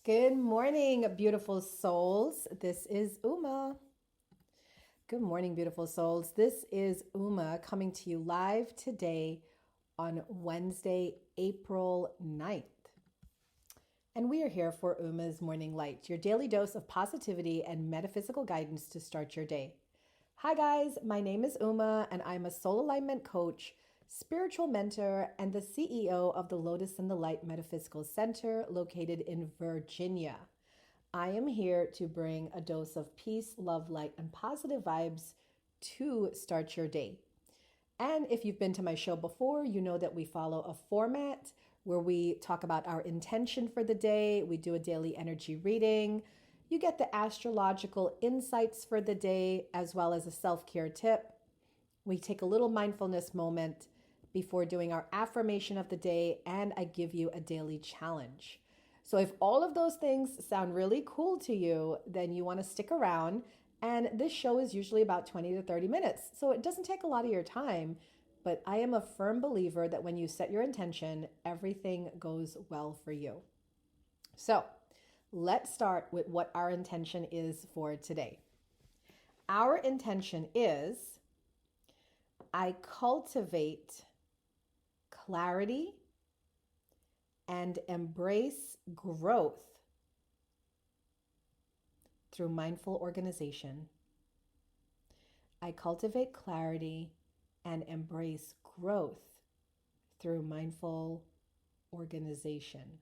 Good morning, beautiful souls. This is Uma. Good morning, beautiful souls. This is Uma coming to you live today on Wednesday, April 9th. And we are here for Uma's Morning Light, your daily dose of positivity and metaphysical guidance to start your day. Hi, guys. My name is Uma, and I'm a soul alignment coach, spiritual mentor, and the CEO of the Lotus and the Light Metaphysical Center located in Virginia. I am here to bring a dose of peace, love, light, and positive vibes to start your day. And if you've been to my show before, you know that we follow a format where we talk about our intention for the day. We do a daily energy reading. You get the astrological insights for the day, as well as a self-care tip. We take a little mindfulness moment before doing our affirmation of the day, and I give you a daily challenge. So if all of those things sound really cool to you, then you want to stick around. And this show is usually about 20 to 30 minutes. So it doesn't take a lot of your time, but I am a firm believer that when you set your intention, everything goes well for you. So let's start with what our intention is for today. Our intention is I cultivate clarity and embrace growth through mindful organization. I cultivate clarity and embrace growth through mindful organization.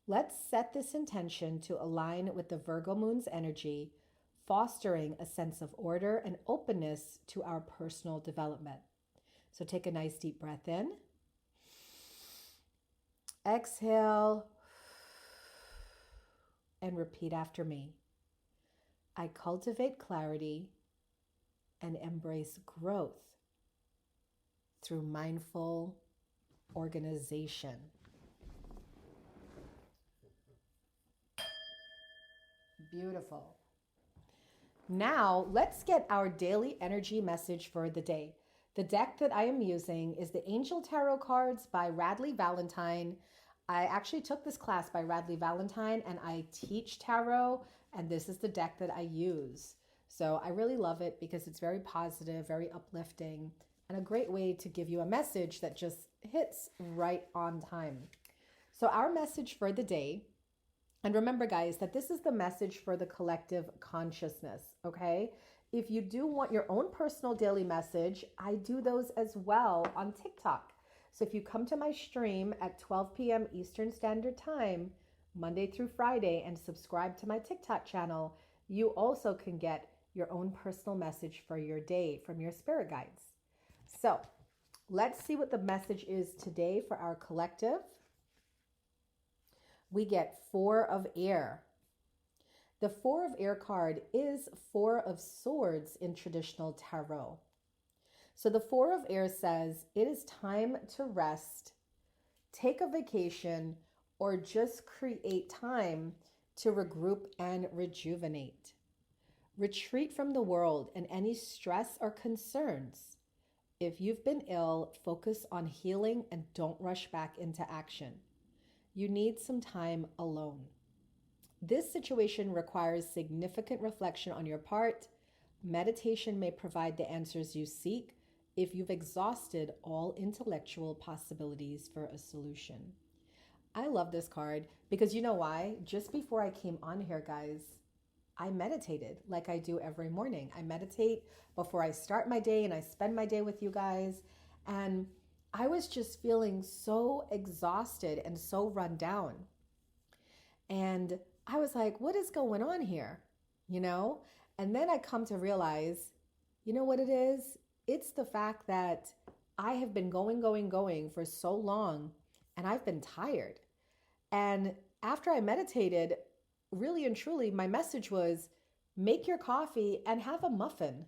Let's set this intention to align with the Virgo moon's energy, fostering a sense of order and openness to our personal development. So take a nice deep breath in. Exhale and repeat after me. I cultivate clarity and embrace growth through mindful organization. Beautiful. Now, let's get our daily energy message for the day. The deck that I am using is the Angel Tarot cards by Radleigh Valentine. I actually took this class by Radleigh Valentine and I teach tarot, and this is the deck that I use. So I really love it because it's very positive, very uplifting, and a great way to give you a message that just hits right on time. So our message for the day, and remember guys, that this is the message for the collective consciousness, okay? If you do want your own personal daily message, I do those as well on TikTok. So if you come to my stream at 12 p.m. Eastern Standard Time, Monday through Friday, and subscribe to my TikTok channel, you also can get your own personal message for your day from your spirit guides. So let's see what the message is today for our collective. We get Four of Air. The Four of Air card is Four of Swords in traditional tarot. So the Four of Air says it is time to rest, take a vacation, or just create time to regroup and rejuvenate. Retreat from the world and any stress or concerns. If you've been ill, focus on healing and don't rush back into action. You need some time alone. This situation requires significant reflection on your part. Meditation may provide the answers you seek if you've exhausted all intellectual possibilities for a solution. I love this card because you know why? Just before I came on here, guys, I meditated like I do every morning. I meditate before I start my day and I spend my day with you guys. And I was just feeling so exhausted and so run down. And I was like, what is going on here? You know? And then I come to realize, you know what it is? It's the fact that I have been going for so long and I've been tired. And after I meditated, really and truly, my message was make your coffee and have a muffin.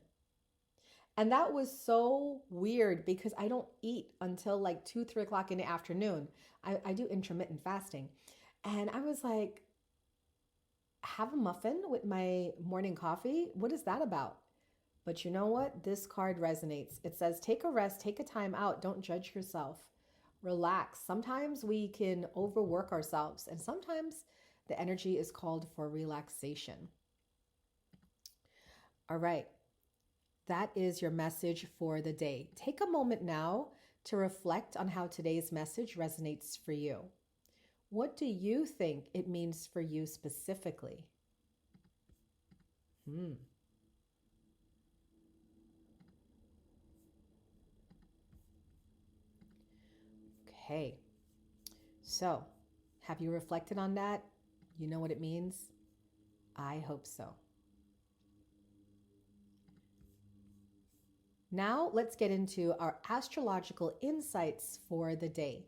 And that was so weird because I don't eat until like 2, 3 o'clock in the afternoon. I do intermittent fasting. And I was like, have a muffin with my morning coffee? What is that about? But you know what? This card resonates. It says, take a rest, take a time out. Don't judge yourself. relax. Sometimes we can overwork ourselves, and sometimes the energy is called for relaxation. All right, that is your message for the day. Take a moment now to reflect on how today's message resonates for you. What do you think it means for you specifically? Okay, so have you reflected on that? You know what it means? I hope so. Now let's get into our astrological insights for the day.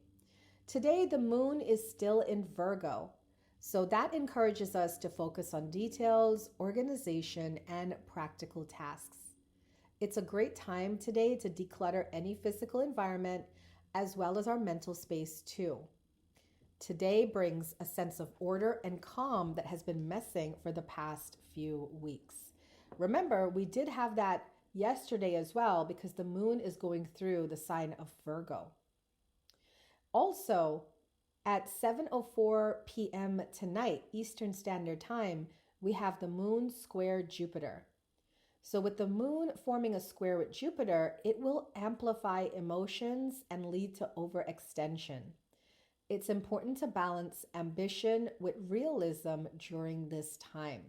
Today, the moon is still in Virgo, so that encourages us to focus on details, organization, and practical tasks. It's a great time today to declutter any physical environment as well as our mental space too. Today brings a sense of order and calm that has been missing for the past few weeks. Remember, we did have that yesterday as well because the moon is going through the sign of Virgo. Also, at 7:04 p.m. tonight, Eastern Standard Time, we have the moon square Jupiter. So with the moon forming a square with Jupiter, it will amplify emotions and lead to overextension. It's important to balance ambition with realism during this time.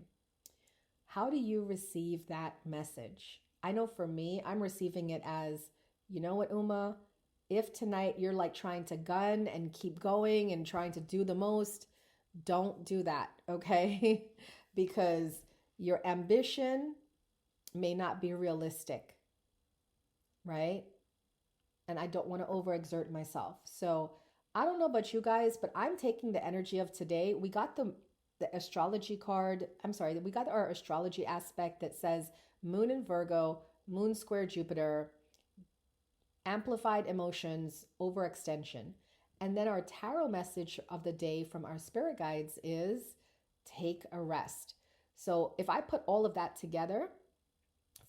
How do you receive that message? I know for me, I'm receiving it as, you know what, Uma? If tonight you're like trying to gun and keep going and trying to do the most, don't do that, okay? Because your ambition may not be realistic, right? And I don't want to overexert myself. So I don't know about you guys, but I'm taking the energy of today. We got the astrology card. I'm sorry, we got our astrology aspect that says moon in Virgo, moon square Jupiter, amplified emotions, overextension. And then our tarot message of the day from our spirit guides is take a rest. So if I put all of that together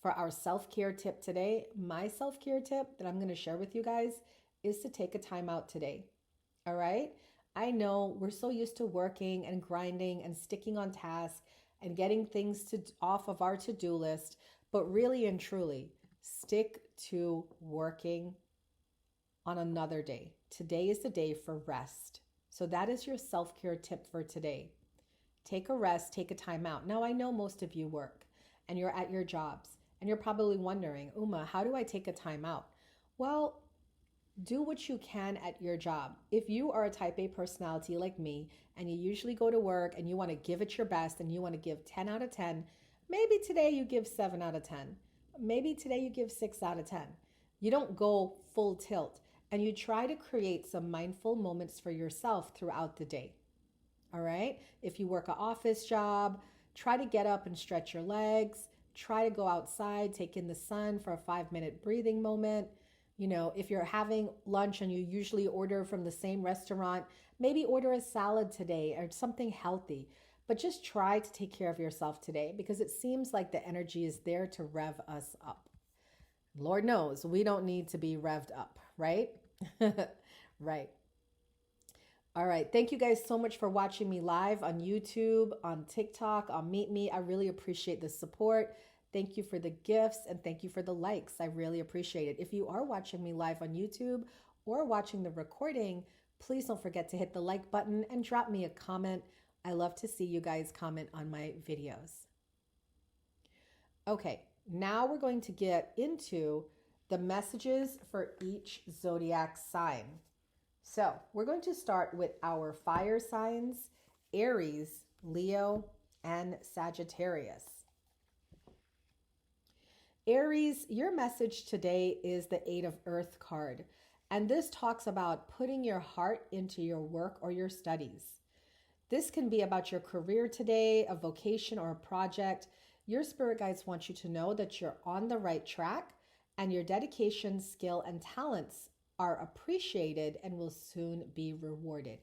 for our self-care tip today, my self-care tip that I'm going to share with you guys is to take a time out today. All right? I know we're so used to working and grinding and sticking on task and getting things off of our to-do list, but really and truly, stick to working on another day. Today is the day for rest. So that is your self-care tip for today. Take a rest, take a time out. Now, I know most of you work and you're at your jobs and you're probably wondering, Uma, how do I take a time out? Well, do what you can at your job. If you are a type A personality like me and you usually go to work and you want to give it your best and you want to give 10 out of 10, maybe today you give 7 out of 10. Maybe today you give 6 out of 10. You don't go full tilt and you try to create some mindful moments for yourself throughout the day. All right? If you work an office job, try to get up and stretch your legs. Try to go outside, take in the sun for a 5-minute breathing moment. You know, if you're having lunch and you usually order from the same restaurant, maybe order a salad today or something healthy. But just try to take care of yourself today because it seems like the energy is there to rev us up. Lord knows we don't need to be revved up, right? Right. All right. Thank you guys so much for watching me live on YouTube, on TikTok, on Meet Me. I really appreciate the support. Thank you for the gifts and thank you for the likes. I really appreciate it. If you are watching me live on YouTube or watching the recording, please don't forget to hit the like button and drop me a comment. I love to see you guys comment on my videos. Okay, now we're going to get into the messages for each zodiac sign. So we're going to start with our fire signs, Aries, Leo, and Sagittarius. Aries, your message today is the 8 of Earth card. And this talks about putting your heart into your work or your studies. This can be about your career today, a vocation, or a project. Your spirit guides want you to know that you're on the right track and your dedication, skill, and talents are appreciated and will soon be rewarded.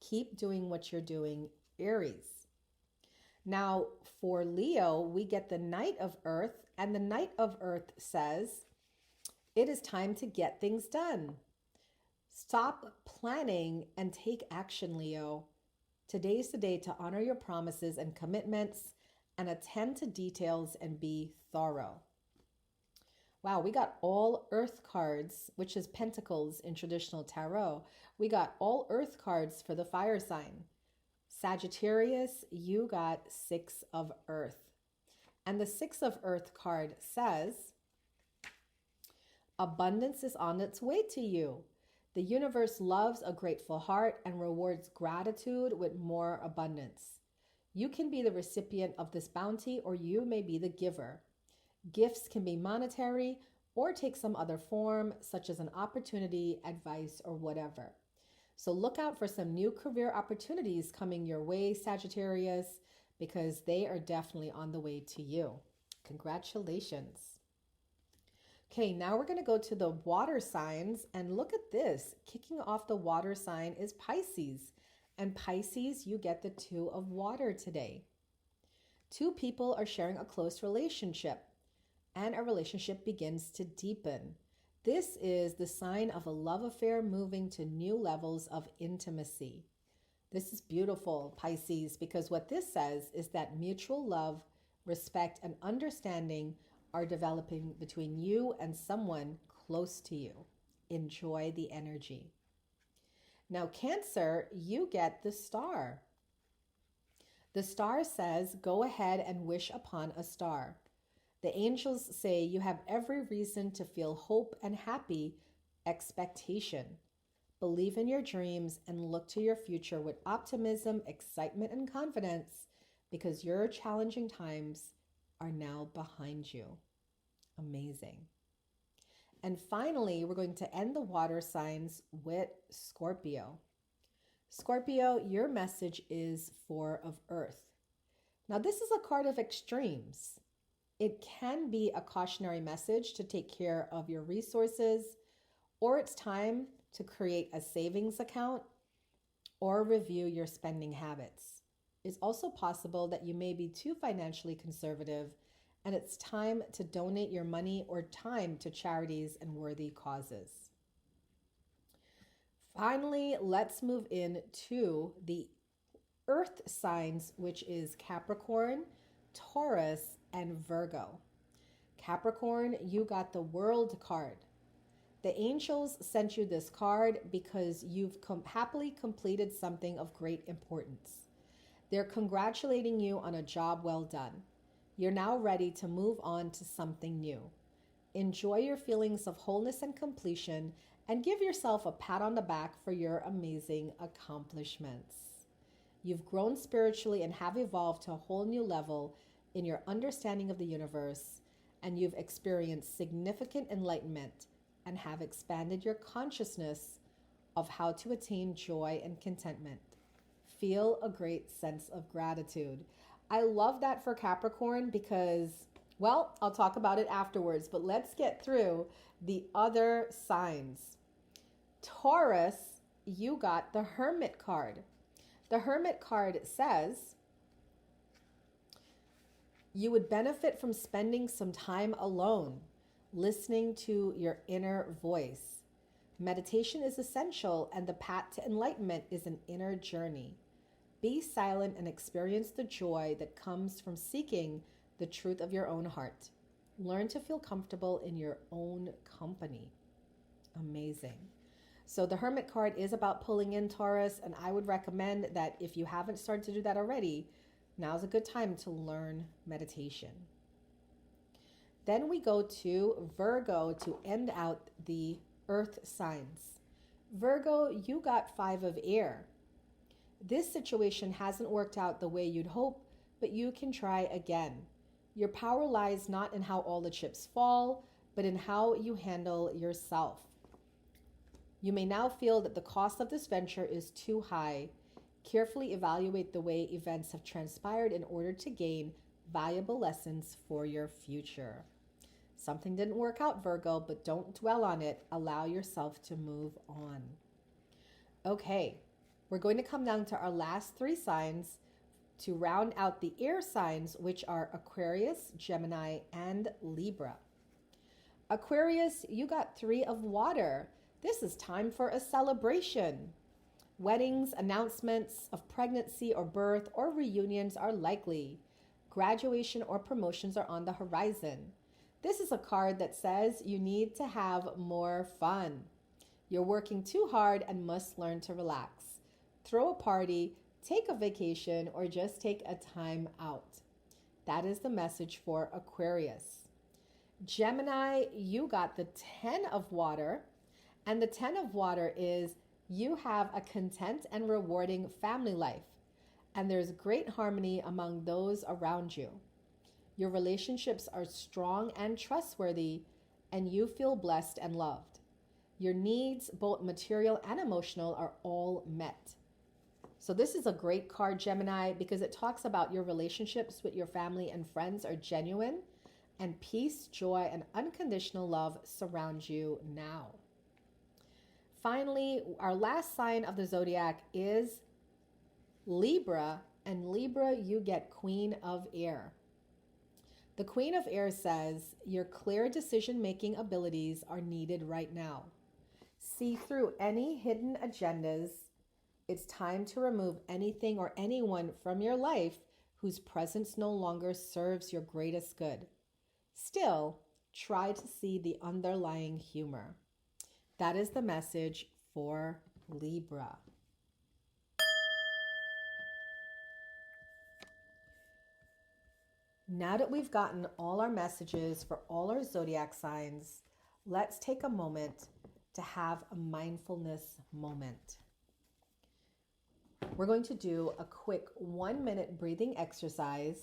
Keep doing what you're doing, Aries. Now, for Leo, we get the Knight of Earth, and the Knight of Earth says, it is time to get things done. Stop planning and take action, Leo. Today's the day to honor your promises and commitments and attend to details and be thorough. Wow, we got all earth cards, which is pentacles in traditional tarot. We got all earth cards for the fire sign. Sagittarius, you got 6 of earth. And the 6 of earth card says, abundance is on its way to you. The universe loves a grateful heart and rewards gratitude with more abundance. You can be the recipient of this bounty, or you may be the giver. Gifts can be monetary or take some other form, such as an opportunity, advice, or whatever. So look out for some new career opportunities coming your way, Sagittarius, because they are definitely on the way to you. Congratulations. Okay, now we're going to go to the water signs, and look at this. Kicking off the water sign is Pisces. And Pisces, you get the 2 of water today. 2 people are sharing a close relationship, and a relationship begins to deepen. This is the sign of a love affair moving to new levels of intimacy. This is beautiful, Pisces, because what this says is that mutual love, respect, and understanding are developing between you and someone close to you. Enjoy the energy. Now, Cancer, you get the star. The star says, go ahead and wish upon a star. The angels say you have every reason to feel hope and happy expectation. Believe in your dreams and look to your future with optimism, excitement, and confidence, because your challenging times are now behind you. Amazing. And finally, we're going to end the water signs with Scorpio. Scorpio, your message is 4 of earth. Now, this is a card of extremes. It can be a cautionary message to take care of your resources, or it's time to create a savings account or review your spending habits. It's also possible that you may be too financially conservative, and it's time to donate your money or time to charities and worthy causes. Finally, let's move into the earth signs, which is Capricorn, Taurus, and Virgo. Capricorn, you got the World card. The angels sent you this card because you've happily completed something of great importance. They're congratulating you on a job well done. You're now ready to move on to something new. Enjoy your feelings of wholeness and completion, and give yourself a pat on the back for your amazing accomplishments. You've grown spiritually and have evolved to a whole new level in your understanding of the universe, and you've experienced significant enlightenment and have expanded your consciousness of how to attain joy and contentment. Feel a great sense of gratitude. I love that for Capricorn because, well, I'll talk about it afterwards, but let's get through the other signs. Taurus, you got the Hermit card. The Hermit card says you would benefit from spending some time alone, listening to your inner voice. Meditation is essential, and the path to enlightenment is an inner journey. Be silent and experience the joy that comes from seeking the truth of your own heart. Learn to feel comfortable in your own company. Amazing. So the Hermit card is about pulling in, Taurus, and I would recommend that if you haven't started to do that already, now's a good time to learn meditation. Then we go to Virgo to end out the earth signs. Virgo, you got 5 of air. This situation hasn't worked out the way you'd hope, but you can try again. Your power lies not in how all the chips fall, but in how you handle yourself. You may now feel that the cost of this venture is too high. Carefully evaluate the way events have transpired in order to gain valuable lessons for your future. Something didn't work out, Virgo, but don't dwell on it. Allow yourself to move on. Okay, we're going to come down to our last 3 signs to round out the air signs, which are Aquarius, Gemini, and Libra. Aquarius, you got 3 of water. This is time for a celebration. Weddings, announcements of pregnancy or birth, or reunions are likely. Graduation or promotions are on the horizon. This is a card that says you need to have more fun. You're working too hard and must learn to relax. Throw a party, take a vacation, or just take a time out. That is the message for Aquarius. Gemini, you got the 10 of water, and the 10 of water is you have a content and rewarding family life, and there's great harmony among those around you. Your relationships are strong and trustworthy, and you feel blessed and loved. Your needs, both material and emotional, are all met. So this is a great card, Gemini, because it talks about your relationships with your family and friends are genuine, and peace, joy, and unconditional love surround you now. Finally, our last sign of the zodiac is Libra, and Libra, you get Queen of Air. The Queen of Air says your clear decision-making abilities are needed right now. See through any hidden agendas. It's time to remove anything or anyone from your life whose presence no longer serves your greatest good. Still, try to see the underlying humor. That is the message for Libra. Now that we've gotten all our messages for all our zodiac signs, let's take a moment to have a mindfulness moment. We're going to do a quick 1-minute breathing exercise.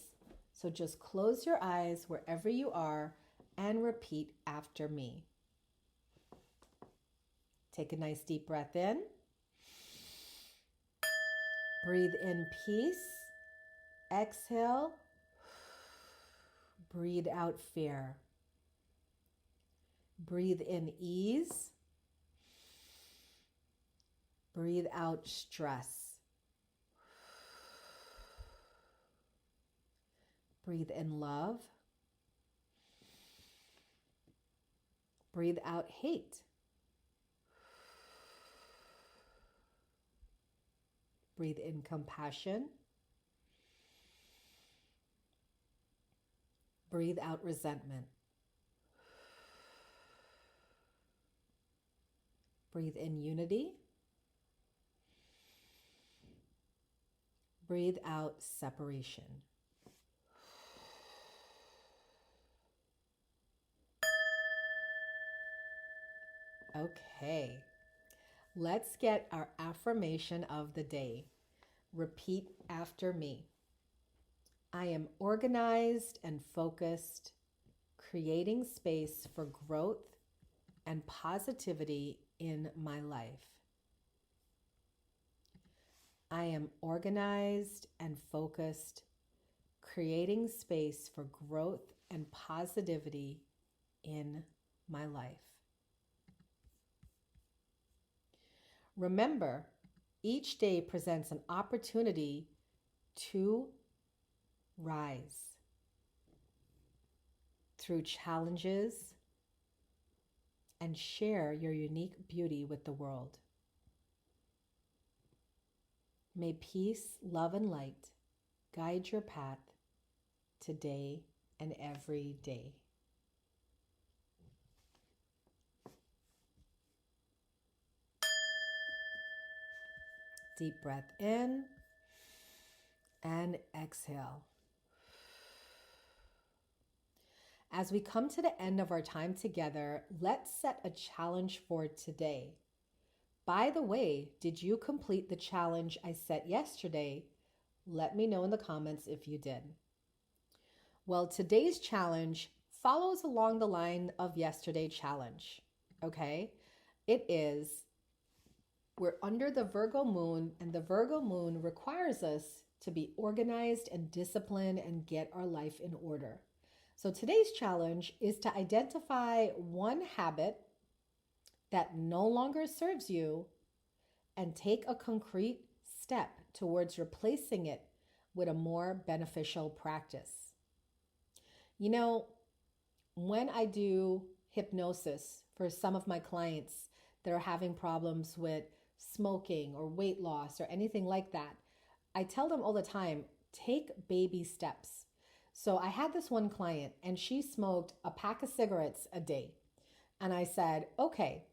So just close your eyes wherever you are and repeat after me. Take a nice deep breath in. Breathe in peace. Exhale. Breathe out fear. Breathe in ease. Breathe out stress. Breathe in love. Breathe out hate. Breathe in compassion. Breathe out resentment. Breathe in unity. Breathe out separation. Okay, let's get our affirmation of the day. Repeat after me. I am organized and focused, creating space for growth and positivity in my life. I am organized and focused, creating space for growth and positivity in my life. Remember, each day presents an opportunity to rise through challenges and share your unique beauty with the world. May peace, love, and light guide your path today and every day. Deep breath in and exhale. As we come to the end of our time together, let's set a challenge for today. By the way, did you complete the challenge I set yesterday? Let me know in the comments if you did. Well, today's challenge follows along the line of yesterday's challenge, okay? It is, we're under the Virgo moon, and the Virgo moon requires us to be organized and disciplined and get our life in order. So today's challenge is to identify one habit that no longer serves you and take a concrete step towards replacing it with a more beneficial practice. You know, when I do hypnosis for some of my clients, that are having problems with smoking or weight loss or anything like that, I tell them all the time, take baby steps. So I had this one client and she smoked a pack of cigarettes a day. And I said, okay,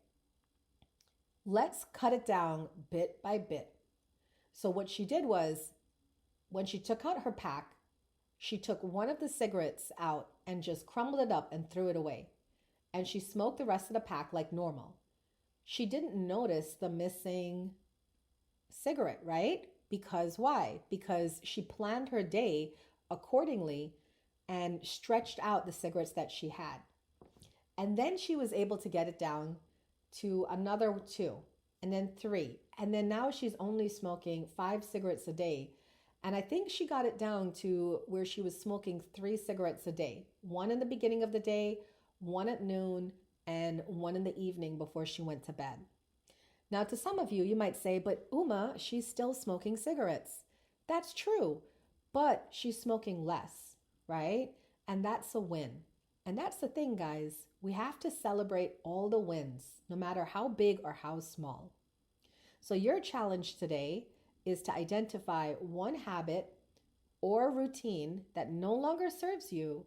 let's cut it down bit by bit. So what she did was, when she took out her pack, she took one of the cigarettes out and just crumbled it up and threw it away. And she smoked the rest of the pack like normal. She didn't notice the missing cigarette, right? Because why? Because she planned her day accordingly and stretched out the cigarettes that she had. And then she was able to get it down to another 2, and then 3. And then now she's only smoking 5 cigarettes a day. And I think she got it down to where she was smoking 3 cigarettes a day. 1 in the beginning of the day, 1 at noon, and 1 in the evening before she went to bed. Now, to some of you, you might say, but Uma, she's still smoking cigarettes. That's true, but she's smoking less, right? And that's a win. And that's the thing, guys. We have to celebrate all the wins, no matter how big or how small. So your challenge today is to identify one habit or routine that no longer serves you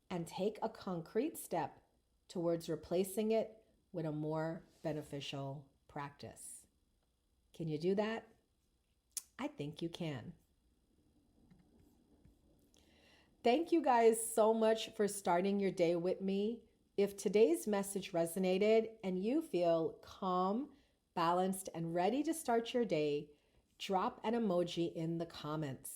and take a concrete step towards replacing it with a more beneficial practice. Can you do that? I think you can. Thank you guys so much for starting your day with me. If today's message resonated and you feel calm, balanced, and ready to start your day, drop an emoji in the comments.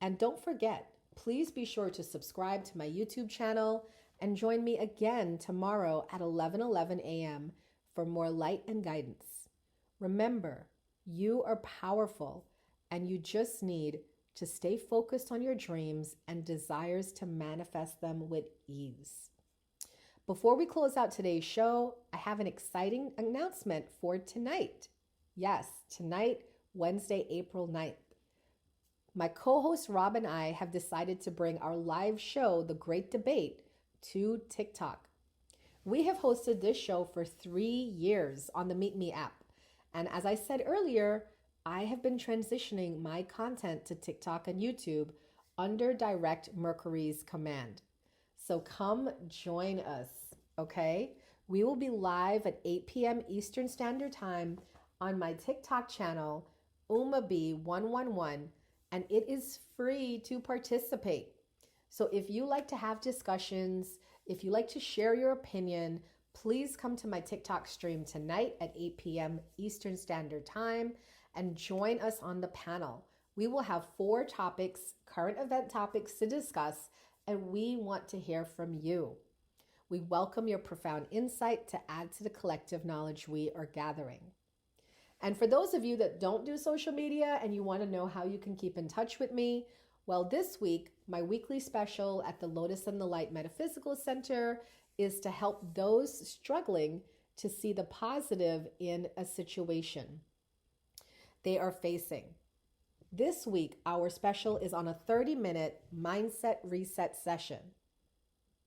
And don't forget, please be sure to subscribe to my YouTube channel and join me again tomorrow at 11:11 a.m. for more light and guidance. Remember, you are powerful and you just need to stay focused on your dreams and desires to manifest them with ease. Before we close out today's show, I have an exciting announcement for tonight. Yes, tonight, Wednesday, April 9th. My co-host Rob and I have decided to bring our live show, The Great Debate, to TikTok. We have hosted this show for 3 years on the Meet Me app. And as I said earlier, I have been transitioning my content to TikTok and YouTube under Direct Mercury's command. So come join us, okay? We will be live at 8 p.m. Eastern Standard Time on my TikTok channel, UmaB111, and it is free to participate. So if you like to have discussions, if you like to share your opinion, please come to my TikTok stream tonight at 8 p.m. Eastern Standard Time and join us on the panel. We will have 4 topics, current event topics to discuss, and we want to hear from you. We welcome your profound insight to add to the collective knowledge we are gathering. And for those of you that don't do social media and you want to know how you can keep in touch with me, well, this week, my weekly special at the Lotus and the Light Metaphysical Center is to help those struggling to see the positive in a situation they are facing. This week, our special is on a 30-minute mindset reset session.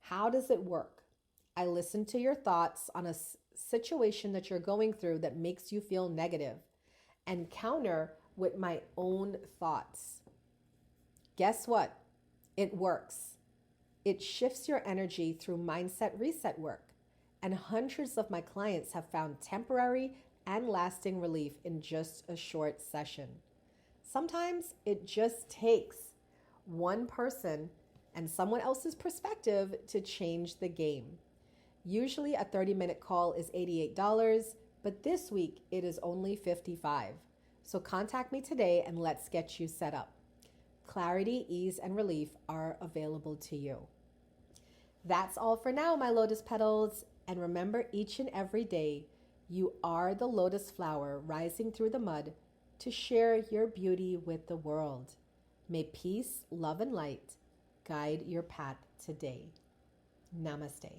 How does it work? I listen to your thoughts on a situation that you're going through that makes you feel negative and counter with my own thoughts. Guess what? It works. It shifts your energy through mindset reset work, and hundreds of my clients have found temporary and lasting relief in just a short session. Sometimes it just takes one person and someone else's perspective to change the game. Usually a 30-minute call is $88, but this week it is only $55. So contact me today and let's get you set up. Clarity, ease, and relief are available to you. That's all for now, my lotus petals. And remember, each and every day, you are the lotus flower rising through the mud to share your beauty with the world. May peace, love, and light guide your path today. Namaste.